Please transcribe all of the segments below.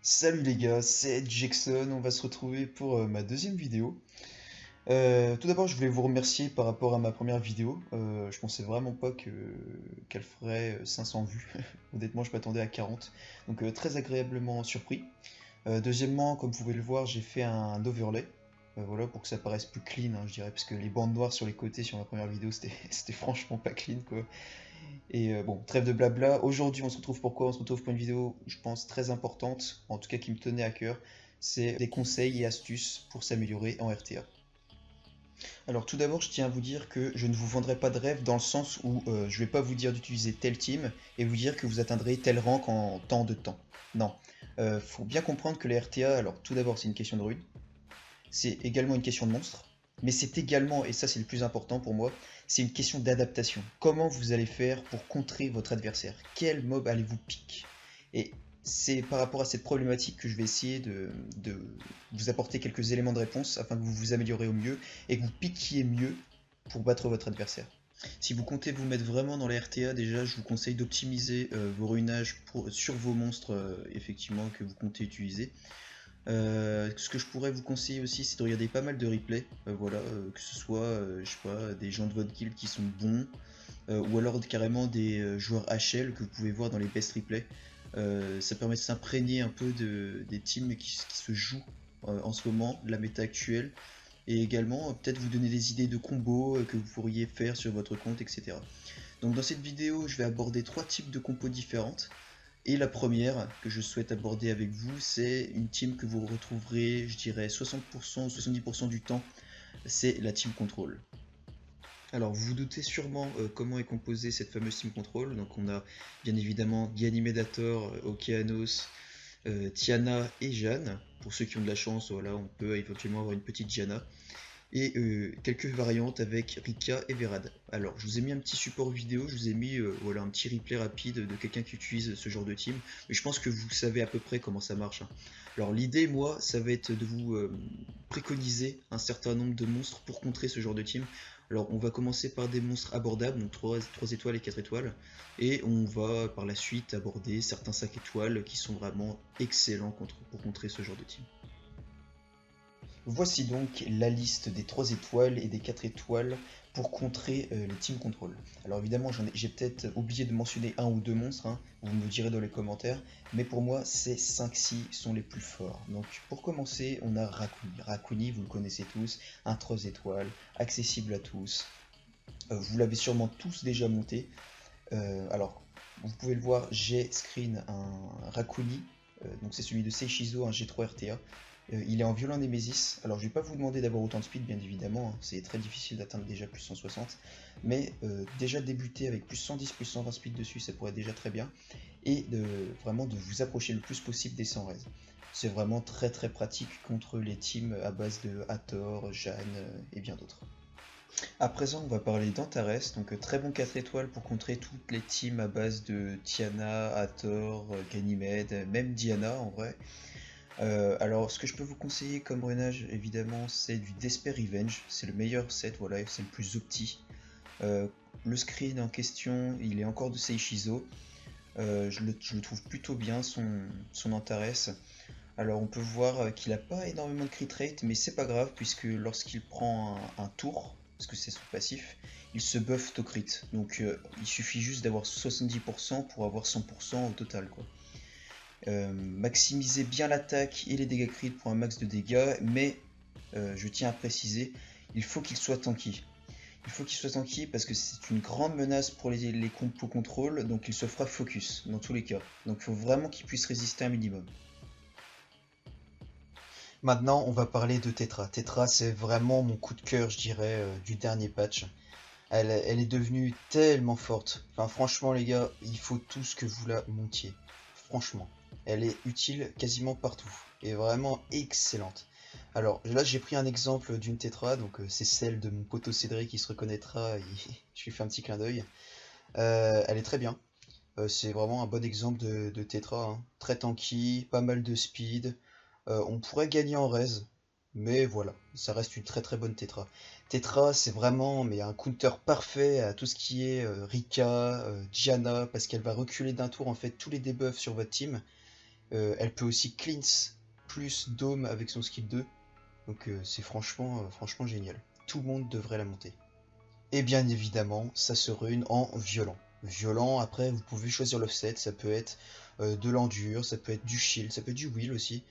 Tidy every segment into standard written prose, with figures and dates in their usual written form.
Salut les gars, c'est Jackson, on va se retrouver pour ma deuxième vidéo. Tout d'abord, je voulais vous remercier par rapport à ma première vidéo. Je pensais vraiment pas qu'elle ferait 500 vues. Honnêtement, je m'attendais à 40. Donc très agréablement surpris. Deuxièmement, comme vous pouvez le voir, j'ai fait un overlay. Voilà, pour que ça paraisse plus clean, hein, je dirais, parce que les bandes noires sur les côtés sur ma première vidéo, c'était c'était franchement pas clean, quoi. Et bon, trêve de blabla. Aujourd'hui, on se retrouve pourquoi? On se retrouve pour une vidéo, je pense, très importante, en tout cas qui me tenait à cœur. C'est des conseils et astuces pour s'améliorer en RTA. Alors tout d'abord, je tiens à vous dire que je ne vous vendrai pas de rêve dans le sens où je ne vais pas vous dire d'utiliser tel team et vous dire que vous atteindrez tel rank en tant de temps. Non. Faut bien comprendre que les RTA, alors tout d'abord, c'est une question de rune, c'est également une question de monstre, mais c'est également, et ça c'est le plus important pour moi, c'est une question d'adaptation. Comment vous allez faire pour contrer votre adversaire? Quel mob allez-vous pick? Et c'est par rapport à cette problématique que je vais essayer de vous apporter quelques éléments de réponse afin que vous vous améliorez au mieux et que vous pickiez mieux pour battre votre adversaire. Si vous comptez vous mettre vraiment dans les RTA, déjà je vous conseille d'optimiser vos ruinages sur vos monstres effectivement que vous comptez utiliser. Ce que je pourrais vous conseiller aussi, c'est de regarder pas mal de replays, voilà, que ce soit, je sais pas, des gens de votre guild qui sont bons, ou alors carrément des joueurs HL que vous pouvez voir dans les best replays. Ça permet de s'imprégner un peu des teams qui se jouent en ce moment, de la méta actuelle, et également peut-être vous donner des idées de combos que vous pourriez faire sur votre compte, etc. Donc dans cette vidéo, je vais aborder trois types de compos différentes. Et la première que je souhaite aborder avec vous, c'est une team que vous retrouverez, je dirais 60% ou 70% du temps, c'est la team control. Alors vous vous doutez sûrement comment est composée cette fameuse team control. Donc on a bien évidemment Ganymedator, Okeanos, Tiana et Jeanne. Pour ceux qui ont de la chance, voilà, on peut éventuellement avoir une petite Diana et quelques variantes avec Rika et Verad. Alors, je vous ai mis un petit support vidéo, je vous ai mis voilà, un petit replay rapide de quelqu'un qui utilise ce genre de team, mais je pense que vous savez à peu près comment ça marche, hein. Alors, l'idée, moi, ça va être de vous préconiser un certain nombre de monstres pour contrer ce genre de team. Alors, on va commencer par des monstres abordables, donc 3 étoiles et 4 étoiles, et on va par la suite aborder certains 5 étoiles qui sont vraiment excellents pour contrer ce genre de team. Voici donc la liste des 3 étoiles et des 4 étoiles pour contrer les team control. Alors évidemment, j'ai peut-être oublié de mentionner un ou deux monstres, hein, vous me direz dans les commentaires, mais pour moi, ces 5-ci sont les plus forts. Donc pour commencer, on a Rakuni. Rakuni, vous le connaissez tous, un 3 étoiles, accessible à tous. Vous l'avez sûrement tous déjà monté. Alors, vous pouvez le voir, j'ai screen un Rakuni, donc c'est celui de Seishizo, un G3 RTA. Il est en violent Nemesis. Alors, je vais pas vous demander d'avoir autant de speed, bien évidemment, hein. C'est très difficile d'atteindre déjà plus 160. Mais déjà débuter avec plus 110, plus 120 speed dessus, ça pourrait être déjà très bien. Et vraiment de vous approcher le plus possible des 100 raise. C'est vraiment très très pratique contre les teams à base de Hathor, Jeanne et bien d'autres. À présent, on va parler d'Antares, donc très bon 4 étoiles pour contrer toutes les teams à base de Tiana, Hathor, Ganymede, même Diana en vrai. Alors, ce que je peux vous conseiller comme runage, évidemment, c'est du Despair Revenge. C'est le meilleur set, voilà, c'est le plus opti. Le screen en question, il est encore de Seishizo. Je le trouve plutôt bien, son Antares. Alors, on peut voir qu'il n'a pas énormément de crit rate, mais c'est pas grave, puisque lorsqu'il prend un tour, parce que c'est son passif, il se buff au crit. Donc, il suffit juste d'avoir 70% pour avoir 100% au total, quoi. Maximisez bien l'attaque et les dégâts crit pour un max de dégâts, mais je tiens à préciser, il faut qu'il soit tanky. Il faut qu'il soit tanky parce que c'est une grande menace pour les compos contrôle, donc il se fera focus dans tous les cas. Donc il faut vraiment qu'il puisse résister un minimum. Maintenant, on va parler de Tetra. Tetra, c'est vraiment mon coup de cœur, je dirais, du dernier patch. Elle est devenue tellement forte. Enfin, franchement, les gars, il faut tous que vous la montiez. Franchement, elle est utile quasiment partout. Et vraiment excellente. Alors là, j'ai pris un exemple d'une tétra, donc c'est celle de mon poteau Cédric qui se reconnaîtra. Je lui fais un petit clin d'œil. Elle est très bien. C'est vraiment un bon exemple de tétra, hein. Très tanky, pas mal de speed. On pourrait gagner en raise, mais voilà, ça reste une très très bonne tétra. Tétra, c'est vraiment mais un counter parfait à tout ce qui est Rika, Diana, parce qu'elle va reculer d'un tour en fait tous les debuffs sur votre team. Elle peut aussi cleanse plus dome avec son skill 2. Donc c'est franchement génial. Tout le monde devrait la monter. Et bien évidemment, ça se rune en violent. Violent, après, vous pouvez choisir l'offset, ça peut être de l'endure, ça peut être du shield, ça peut être du will aussi.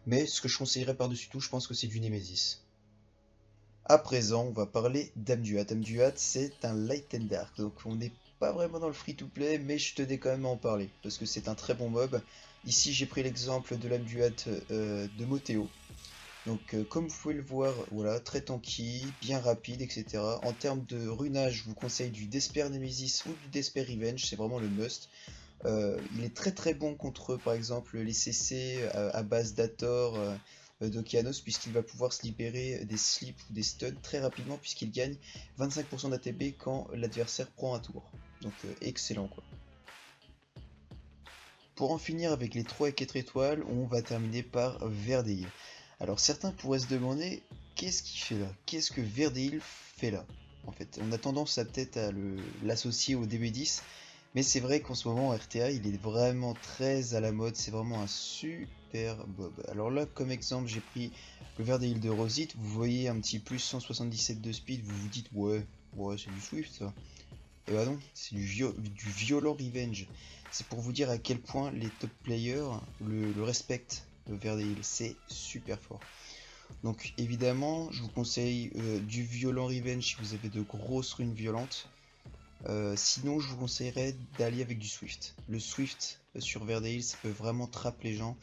Mais ce que je conseillerais par-dessus tout, je pense que c'est du Nemesis. À présent, on va parler d'Amduat. Amduat, c'est un light and dark, donc on n'est pas vraiment dans le free-to-play, mais je tenais quand même à en parler, parce que c'est un très bon mob. Ici, j'ai pris l'exemple de l'Amduat de Moteo. Donc comme vous pouvez le voir, voilà, très tanky, bien rapide, etc. En termes de runage, je vous conseille du Despair Nemesis ou du Despair Revenge, c'est vraiment le must. Il est très bon contre par exemple les CC à base d'Ator d'Okeanos, puisqu'il va pouvoir se libérer des slips ou des stuns très rapidement, puisqu'il gagne 25% d'ATB quand l'adversaire prend un tour. Donc excellent quoi. Pour en finir avec les 3 et 4 étoiles, on va terminer par Verdeil. Alors certains pourraient se demander qu'est-ce qu'il fait là? Qu'est-ce que Verdeil fait là? En fait, on a tendance à peut-être à l'associer au DB10, mais c'est vrai qu'en ce moment RTA il est vraiment très à la mode, c'est vraiment un super bob. Alors là comme exemple j'ai pris le Verdeil de Rosit, vous voyez un petit plus 177 de speed, vous vous dites ouais c'est du Swift ça. Et bah non, c'est du violent revenge. C'est pour vous dire à quel point les top players le respectent, Verdeil, c'est super fort. Donc évidemment, je vous conseille du violent revenge si vous avez de grosses runes violentes. Sinon, je vous conseillerais d'aller avec du Swift. Le Swift sur Verdeil, ça peut vraiment trapper les gens.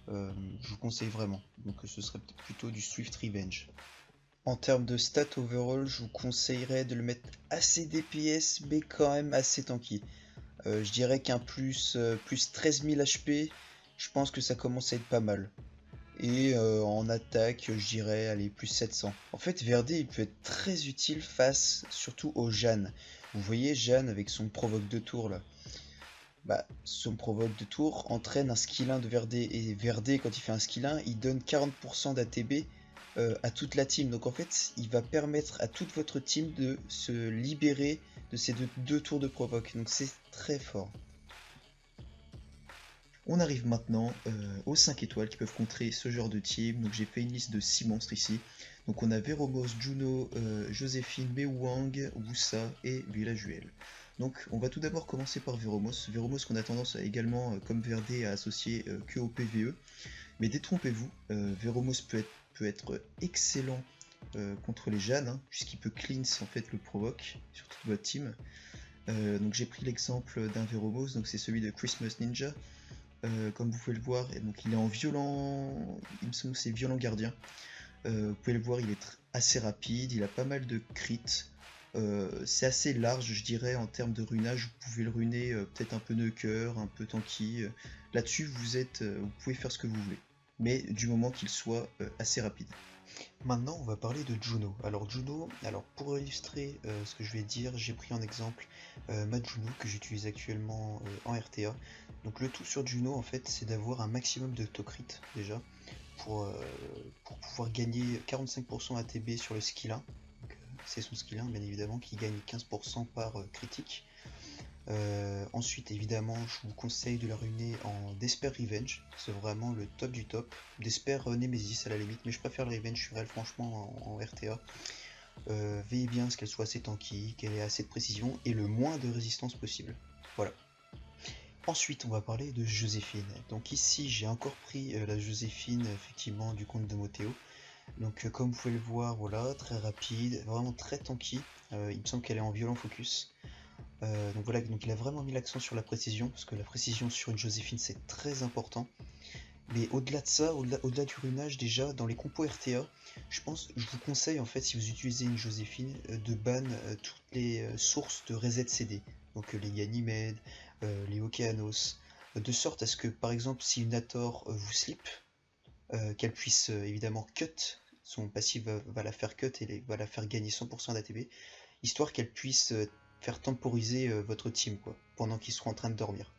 Je vous conseille vraiment. Donc ce serait plutôt du Swift Revenge. En termes de stats overall, je vous conseillerais de le mettre assez DPS, mais quand même assez tanky. Je dirais qu'un plus 13 000 HP, je pense que ça commence à être pas mal. Et en attaque, je dirais, allez, plus 700. En fait, Verdé, il peut être très utile face, surtout au Jeanne. Vous voyez Jeanne avec son provoque de tour là. Bah, son provoque de tour entraîne un skill 1 de Verdé. Et Verdé, quand il fait un skill 1, il donne 40% d'ATB à toute la team. Donc en fait, il va permettre à toute votre team de se libérer de ces deux tours de provoque. Donc c'est très fort. On arrive maintenant aux 5 étoiles qui peuvent contrer ce genre de team. Donc j'ai fait une liste de 6 monstres ici. Donc on a Veromos, Juno, Joséphine, Mewang, Wusa et Villajuel. Donc on va tout d'abord commencer par Veromos. Veromos qu'on a tendance à également, comme Verdé, à associer que au PvE. Mais détrompez-vous, Veromos peut être excellent contre les Jeannes, hein, puisqu'il peut cleanse en fait le provoque sur toute votre team. Donc j'ai pris l'exemple d'un Veromos, donc c'est celui de Christmas Ninja. Comme vous pouvez le voir, et donc il est en violent, il me semble que c'est violent gardien. Vous pouvez le voir, il est assez rapide, il a pas mal de crits. C'est assez large, je dirais, en termes de runage. Vous pouvez le runer peut-être un peu knocker, un peu tanky. Là-dessus, vous pouvez faire ce que vous voulez, mais du moment qu'il soit assez rapide. Maintenant, on va parler de Juno. Alors Juno, pour illustrer ce que je vais dire, j'ai pris en exemple ma Juno que j'utilise actuellement en RTA. Donc le tout sur Juno, en fait, c'est d'avoir un maximum de tocrit déjà pour, pouvoir gagner 45% ATB sur le skill 1. C'est son skill 1, bien évidemment, qui gagne 15% par critique. Ensuite, évidemment, je vous conseille de la ruiner en Despair Revenge, c'est vraiment le top du top. Despair Nemesis à la limite, mais je préfère le Revenge sur elle, franchement, en RTA. Veillez bien à ce qu'elle soit assez tanky, qu'elle ait assez de précision et le moins de résistance possible. Voilà. Ensuite, on va parler de Joséphine. Donc ici, j'ai encore pris la Joséphine, effectivement, du compte de Moteo. Donc comme vous pouvez le voir, voilà, très rapide, vraiment très tanky. Il me semble qu'elle est en violent focus. Donc voilà, donc il a vraiment mis l'accent sur la précision, parce que la précision sur une Joséphine c'est très important. Mais au-delà de ça, au-delà du runage, déjà dans les compos RTA, je vous conseille en fait, si vous utilisez une Joséphine, de ban toutes les sources de reset CD. Donc les Ganymède, les Okeanos, de sorte à ce que par exemple si une Hathor vous slip, qu'elle puisse évidemment cut, son passif va la faire cut et va la faire gagner 100% d'ATB, histoire qu'elle puisse faire temporiser votre team quoi, pendant qu'ils seront en train de dormir.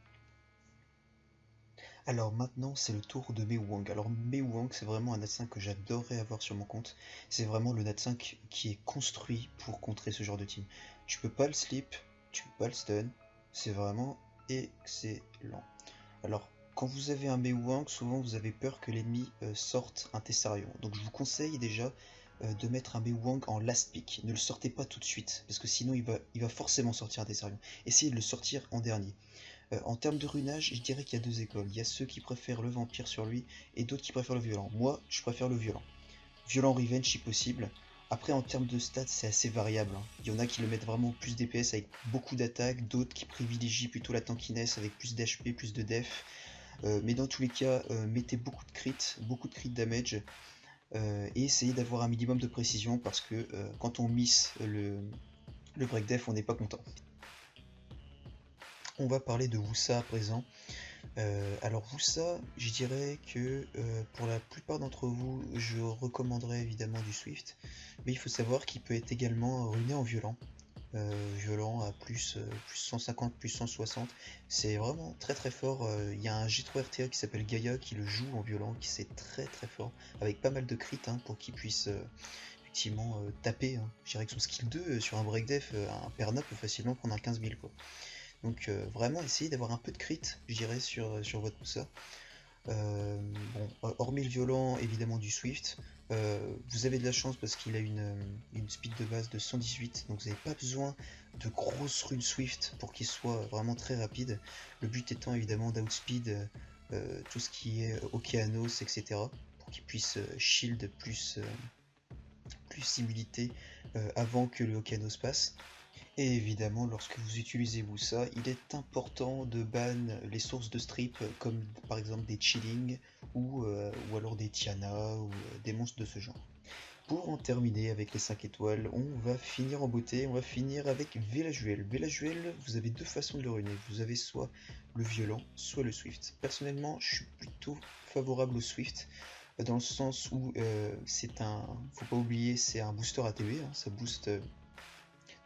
Alors maintenant c'est le tour de Mewang. Alors Mewang c'est vraiment un nat5 que j'adorerais avoir sur mon compte. C'est vraiment le nat5 qui est construit pour contrer ce genre de team. Tu peux pas le slip, tu peux pas le stun, c'est vraiment excellent. Alors quand vous avez un Mewang, souvent vous avez peur que l'ennemi sorte un Tessarion. Donc je vous conseille déjà de mettre un Mewang en last pick. Ne le sortez pas tout de suite, parce que sinon il va forcément sortir un Tessarion. Essayez de le sortir en dernier. En termes de runage, je dirais qu'il y a deux écoles. Il y a ceux qui préfèrent le vampire sur lui, et d'autres qui préfèrent le violent. Moi, je préfère le violent. Violent revenge si possible. Après, en termes de stats, c'est assez variable, hein. Il y en a qui le mettent vraiment plus DPS avec beaucoup d'attaques, d'autres qui privilégient plutôt la tankiness avec plus d'HP, plus de def. Mais dans tous les cas, mettez beaucoup de crit damage, et essayez d'avoir un minimum de précision parce que quand on miss le break def, on n'est pas content. On va parler de Wusa à présent. Alors Wusa, je dirais que pour la plupart d'entre vous, je recommanderais évidemment du Swift, mais il faut savoir qu'il peut être également ruiné en violent. Violent à plus 150, plus 160, c'est vraiment très très fort. Il y a un G3 RTA qui s'appelle Gaia qui le joue en violent, qui c'est très très fort, avec pas mal de crit hein, pour qu'il puisse effectivement taper. Hein. Je dirais que son skill 2 sur un break def, un Perna peut facilement prendre un 15 000 quoi. Donc vraiment essayez d'avoir un peu de crit, je dirais, sur votre Moussa. Bon, hormis le violent, évidemment du Swift, vous avez de la chance parce qu'il a une speed de base de 118, donc vous n'avez pas besoin de grosses runes Swift pour qu'il soit vraiment très rapide. Le but étant évidemment d'outspeed tout ce qui est Okeanos, etc. pour qu'il puisse shield plus immunité avant que le Okeanos passe. Et évidemment, lorsque vous utilisez Wusa, il est important de ban les sources de strip comme par exemple des Chilling ou alors des Tiana ou des monstres de ce genre. Pour en terminer avec les 5 étoiles, on va finir en beauté, on va finir avec Velajuel. Velajuel, vous avez deux façons de le ruiner, vous avez soit le violent, soit le Swift. Personnellement, je suis plutôt favorable au Swift, dans le sens où faut pas oublier, c'est un booster ATB, hein, ça booste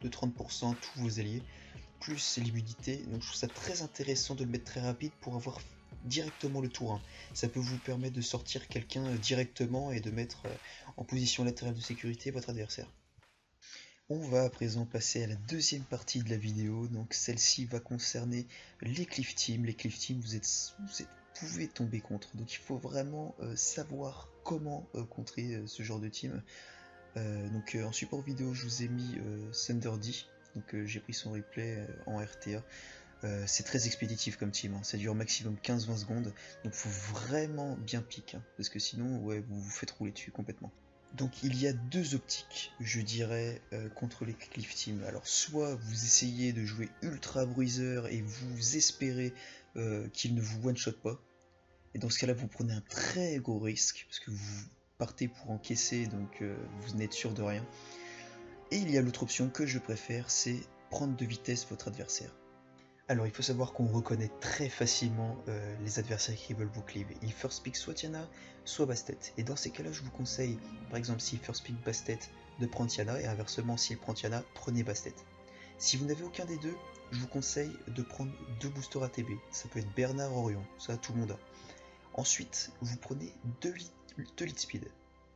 de 30% tous vos alliés, plus l'immunité, donc je trouve ça très intéressant de le mettre très rapide pour avoir directement le tour 1. Ça peut vous permettre de sortir quelqu'un directement et de mettre en position latérale de sécurité votre adversaire. On va à présent passer à la deuxième partie de la vidéo, donc celle-ci va concerner les Cliff Team. Les Cliff Team, vous pouvez tomber contre, donc il faut vraiment savoir comment contrer ce genre de team. Donc en support vidéo je vous ai mis ThunderD, donc j'ai pris son replay en RTA. C'est très expéditif comme team, hein. Ça dure maximum 15-20 secondes, donc faut vraiment bien pique, hein, parce que sinon ouais, vous vous faites rouler dessus complètement. Donc il y a deux optiques, je dirais, contre les Cliff Team. Alors soit vous essayez de jouer ultra bruiseur et vous espérez qu'il ne vous one-shot pas, et dans ce cas là vous prenez un très gros risque, parce que vous partez pour encaisser, donc vous n'êtes sûr de rien. Et il y a l'autre option que je préfère, c'est prendre de vitesse votre adversaire. Alors il faut savoir qu'on reconnaît très facilement les adversaires qui veulent vous cleave. Ils first pick soit Tiana, soit Bastet. Et dans ces cas-là, je vous conseille, par exemple s'il first pick Bastet, de prendre Tiana, et inversement, s'il prend Tiana, prenez Bastet. Si vous n'avez aucun des deux, je vous conseille de prendre deux boosters ATB. Ça peut être Bernard Orion, ça tout le monde a. Ensuite, vous prenez deux lead speed.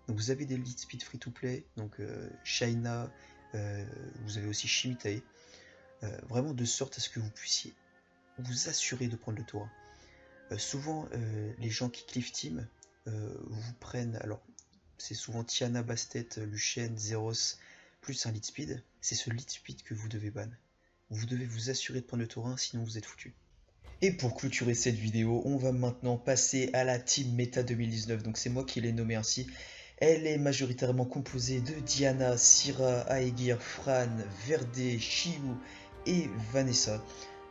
Donc vous avez des lead speed free to play, donc Shaina, vous avez aussi Shimitae, vraiment de sorte à ce que vous puissiez vous assurer de prendre le tour 1. Souvent, les gens qui cliff team vous prennent, alors c'est souvent Tiana, Bastet, Lucienne, Zeros, plus un lead speed, c'est ce lead speed que vous devez ban. Vous devez vous assurer de prendre le tour 1, sinon vous êtes foutu. Et pour clôturer cette vidéo, on va maintenant passer à la team Meta 2019, donc c'est moi qui l'ai nommée ainsi. Elle est majoritairement composée de Diana, Syra, Aegir, Fran, Verde, Shiu et Vanessa.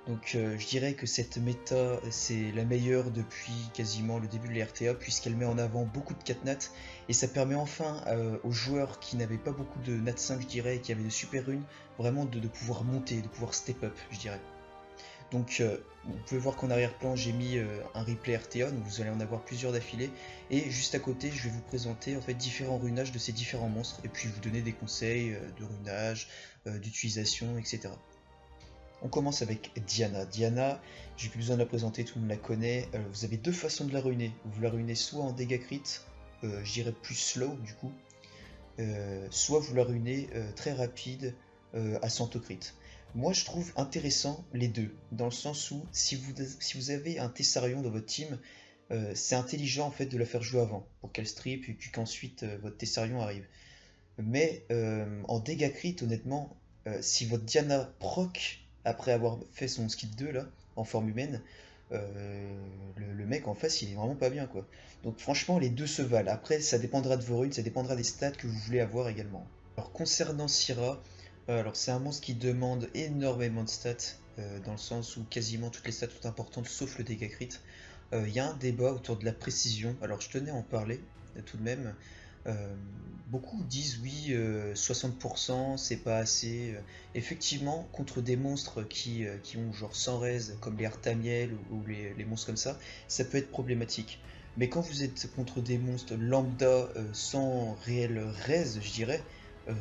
Donc je dirais que cette méta c'est la meilleure depuis quasiment le début de la RTA, puisqu'elle met en avant beaucoup de 4 nats et ça permet enfin aux joueurs qui n'avaient pas beaucoup de nat 5 je dirais, et qui avaient de super runes, vraiment de pouvoir monter, de pouvoir step up je dirais. Donc vous pouvez voir qu'en arrière-plan j'ai mis un replay RTA, donc vous allez en avoir plusieurs d'affilée, et juste à côté je vais vous présenter en fait différents runages de ces différents monstres, et puis vous donner des conseils de runage, d'utilisation, etc. On commence avec Diana. Diana, j'ai plus besoin de la présenter, tout le monde la connaît. Vous avez deux façons de la ruiner. Vous la ruinez soit en dégâts crit, je dirais plus slow du coup, soit vous la ruinez très rapide à 100 crit. Moi, je trouve intéressant les deux, dans le sens où si vous avez un Tessarion dans votre team, c'est intelligent en fait de la faire jouer avant, pour qu'elle strip et puis qu'ensuite votre Tessarion arrive. Mais en dégâts crit, honnêtement, si votre Diana proc après avoir fait son skill 2 là, en forme humaine, le mec en face il est vraiment pas bien quoi. Donc franchement les deux se valent. Après ça dépendra de vos runes, ça dépendra des stats que vous voulez avoir également. Alors concernant Syra, alors c'est un monstre qui demande énormément de stats, dans le sens où quasiment toutes les stats sont importantes sauf le dégât crit. Il y a un débat autour de la précision, alors je tenais à en parler tout de même. Euh, Beaucoup disent oui, 60% c'est pas assez. Effectivement, contre des monstres qui ont genre 100 raise, comme les Artamiel ou les monstres comme ça peut être problématique. Mais quand vous êtes contre des monstres lambda sans réel raise, je dirais,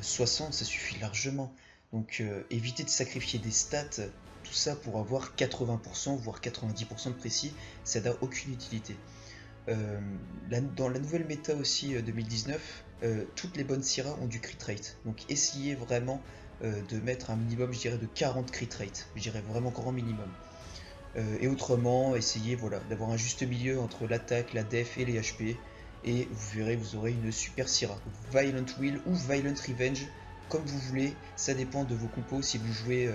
60 ça suffit largement. Donc évitez de sacrifier des stats, tout ça pour avoir 80% voire 90% de précis, ça n'a aucune utilité. Euh, Dans la nouvelle méta aussi 2019, toutes les bonnes Syrah ont du crit rate. Donc essayez vraiment de mettre un minimum, je dirais, de 40 crit rate. Je dirais vraiment grand minimum. Et autrement, essayez voilà, d'avoir un juste milieu entre l'attaque, la def et les HP. Et vous verrez, vous aurez une super Syrah. Violent Will ou Violent Revenge, comme vous voulez. Ça dépend de vos compos. Si vous jouez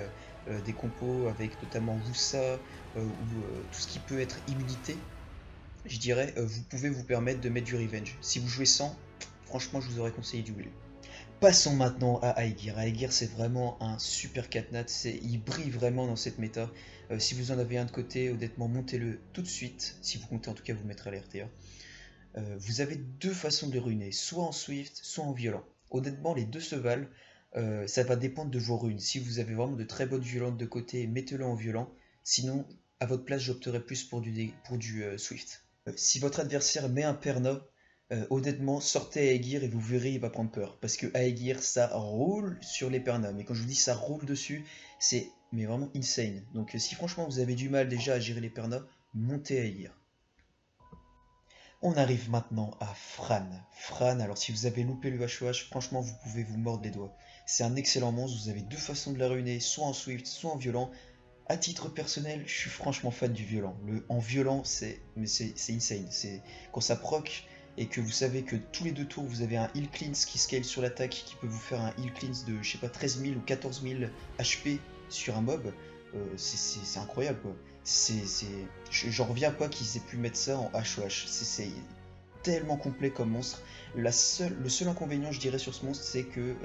des compos avec notamment Wusa ou tout ce qui peut être immunité, je dirais, vous pouvez vous permettre de mettre du revenge. Si vous jouez sans, franchement, je vous aurais conseillé du will. Passons maintenant à Aegir. Aegir, c'est vraiment un super catnat, il brille vraiment dans cette méta. Si vous en avez un de côté, honnêtement, montez-le tout de suite. Si vous comptez en tout cas vous mettre à l'RTA. Vous avez deux façons de le ruiner, soit en Swift, soit en violent. Honnêtement, les deux se valent. Ça va dépendre de vos runes. Si vous avez vraiment de très bonnes violentes de côté, mettez-le en violent. Sinon, à votre place, j'opterais plus pour du Swift. Si votre adversaire met un perna, honnêtement, sortez Aegir et vous verrez, il va prendre peur. Parce que Aegir, ça roule sur les pernas. Mais quand je vous dis ça roule dessus, c'est mais vraiment insane. Donc si franchement vous avez du mal déjà à gérer les pernas, montez Aegir. On arrive maintenant à Fran. Fran, alors si vous avez loupé le HOH, franchement vous pouvez vous mordre les doigts. C'est un excellent monstre, vous avez deux façons de la ruiner, soit en Swift, soit en violent. À titre personnel, je suis franchement fan du violent. En violent, c'est insane. C'est quand ça proc et que vous savez que tous les deux tours vous avez un heal cleanse qui scale sur l'attaque, qui peut vous faire un heal cleanse de je sais pas 13 000 ou 14 000 HP sur un mob, c'est incroyable quoi. J'en reviens pas qu'ils aient pu mettre ça en HOH. C'est tellement complet comme monstre. Le seul inconvénient je dirais sur ce monstre c'est que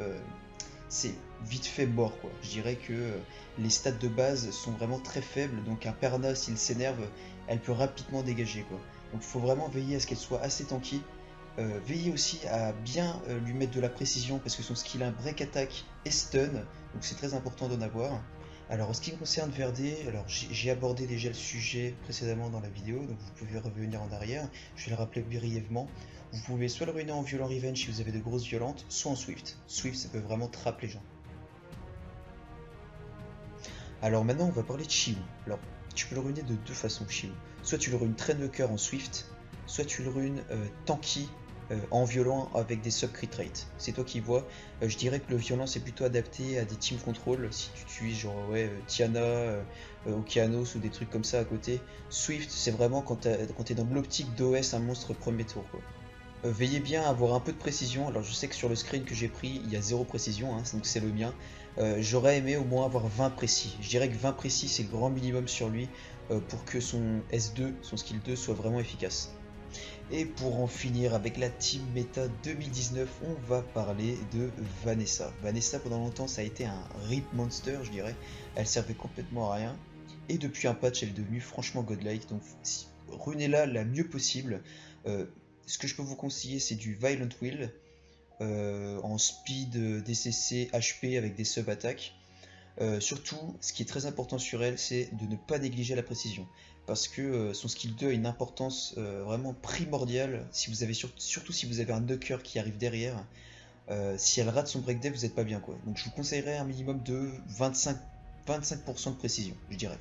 c'est vite fait mort quoi. Je dirais que les stats de base sont vraiment très faibles, donc un Perna s'il s'énerve, elle peut rapidement dégager quoi. Donc il faut vraiment veiller à ce qu'elle soit assez tanky. Veillez aussi à bien lui mettre de la précision parce que son skill 1 break attack et stun, donc c'est très important d'en avoir. Alors en ce qui me concerne Verdé, alors j'ai abordé déjà le sujet précédemment dans la vidéo, donc vous pouvez revenir en arrière, je vais le rappeler brièvement. Vous pouvez soit le ruiner en violent revenge si vous avez de grosses violentes, soit en Swift. Swift ça peut vraiment trap les gens. Alors maintenant on va parler de Shiwu. Alors tu peux le ruiner de deux façons Shiwu. Soit tu le ruines Trainwalker en Swift, soit tu le ruines Tanky en violent avec des sub-crit rates. C'est toi qui vois. Je dirais que le violent c'est plutôt adapté à des team control. Si tu utilises genre ouais, Tiana, Okeanos ou des trucs comme ça à côté. Swift c'est vraiment quand t'es dans l'optique d'OS un monstre premier tour quoi. Veillez bien à avoir un peu de précision. Alors je sais que sur le screen que j'ai pris, il y a zéro précision, hein, donc c'est le mien. J'aurais aimé au moins avoir 20 précis. Je dirais que 20 précis c'est le grand minimum sur lui pour que son S2, son skill 2 soit vraiment efficace. Et pour en finir avec la team méta 2019, on va parler de Vanessa. Vanessa pendant longtemps ça a été un rip monster je dirais. Elle servait complètement à rien. Et depuis un patch elle est devenue franchement godlike. Donc runez-la la mieux possible. Ce que je peux vous conseiller c'est du Violent Will en speed, DCC, HP avec des sub-attaques. Surtout, ce qui est très important sur elle, c'est de ne pas négliger la précision. Parce que son skill 2 a une importance vraiment primordiale, si vous avez surtout si vous avez un knocker qui arrive derrière. Si elle rate son break dev, vous n'êtes pas bien quoi. Donc je vous conseillerais un minimum de 25% de précision, je dirais.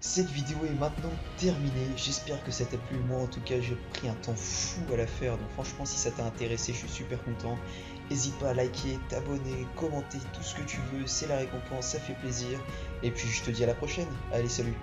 Cette vidéo est maintenant terminée, j'espère que ça t'a plu, moi en tout cas j'ai pris un temps fou à la faire, donc franchement si ça t'a intéressé je suis super content. N'hésite pas à liker, t'abonner, commenter, tout ce que tu veux, c'est la récompense, ça fait plaisir. Et puis je te dis à la prochaine. Allez, salut!